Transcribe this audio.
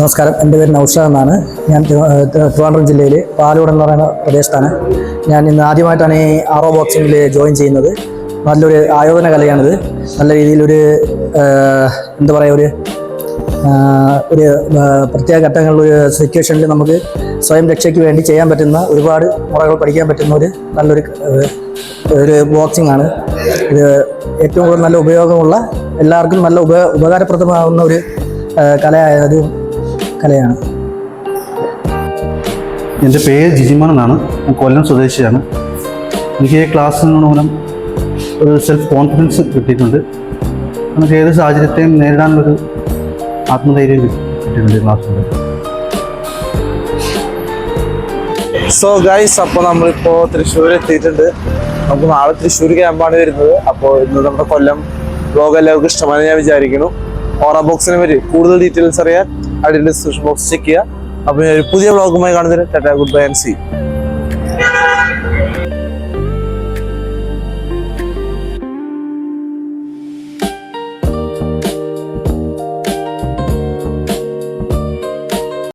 നമസ്കാരം, എൻ്റെ പേര് നൗഷാദ് എന്നാണ്. ഞാൻ ട്രിവാൻഡ്രം ജില്ലയിൽ പാലോട് എന്ന് പറയുന്ന പ്രദേശത്താണ്. ഞാൻ ഇന്ന് ആദ്യമായിട്ടാണ് ഈ ആറോ ബോക്സിങ്ങിൽ ജോയിൻ ചെയ്യുന്നത്. നല്ലൊരു ആയോധന കലയാണിത്. നല്ല രീതിയിലൊരു എന്താ പറയുക, ഒരു പ്രത്യേക ഘട്ടങ്ങളിലൊരു സിറ്റുവേഷനിൽ നമുക്ക് സ്വയം രക്ഷയ്ക്ക് വേണ്ടി ചെയ്യാൻ പറ്റുന്ന ഒരുപാട് മുറകൾ പഠിക്കാൻ പറ്റുന്ന ഒരു ബോക്സിംഗ് ആണ് ഇത്. ഏറ്റവും കൂടുതൽ നല്ല ഉപയോഗമുള്ള, എല്ലാവർക്കും നല്ല ഉപകാരപ്രദമാകുന്ന ഒരു കലയാണ്. എൻ്റെ പേര് ജിജിമോൻ എന്നാണ്. ഞാൻ കൊല്ലം സ്വദേശിയാണ്. എനിക്ക് ഈ ക്ലാസ്സിന് മൂലം ഒരു സെൽഫ് കോൺഫിഡൻസ് കിട്ടിയിട്ടുണ്ട്. നമുക്ക് ഏത് സാഹചര്യത്തെയും നേരിടാനുള്ളൊരു ആത്മധൈര്യം കിട്ടിയിട്ടുണ്ട് ക്ലാസ്സിൽ. സോ ഗൈസ്, അപ്പോൾ നമ്മളിപ്പോൾ തൃശ്ശൂർ എത്തിയിട്ടുണ്ട്. നമുക്ക് നാളെ തൃശ്ശൂർ ക്യാമ്പാണ് വരുന്നത്. അപ്പോൾ ഇന്ന് നമ്മുടെ കൊല്ലം വ്ലോഗ് എല്ലാവർക്കും ഇഷ്ടമാണെന്ന് ഞാൻ വിചാരിക്കുന്നു. ഓറ ബോക്സിനെ പറ്റി കൂടുതൽ ഡീറ്റെയിൽസ് അറിയാൻ അടിയിൽ ഡിസ്ക്രിപ്ഷൻ ബോക്സ് ചെക്ക് ചെയ്യുക. അപ്പോൾ ഒരു പുതിയ വ്ലോഗുമായി കാണുന്നതിന് tata, good bye and see.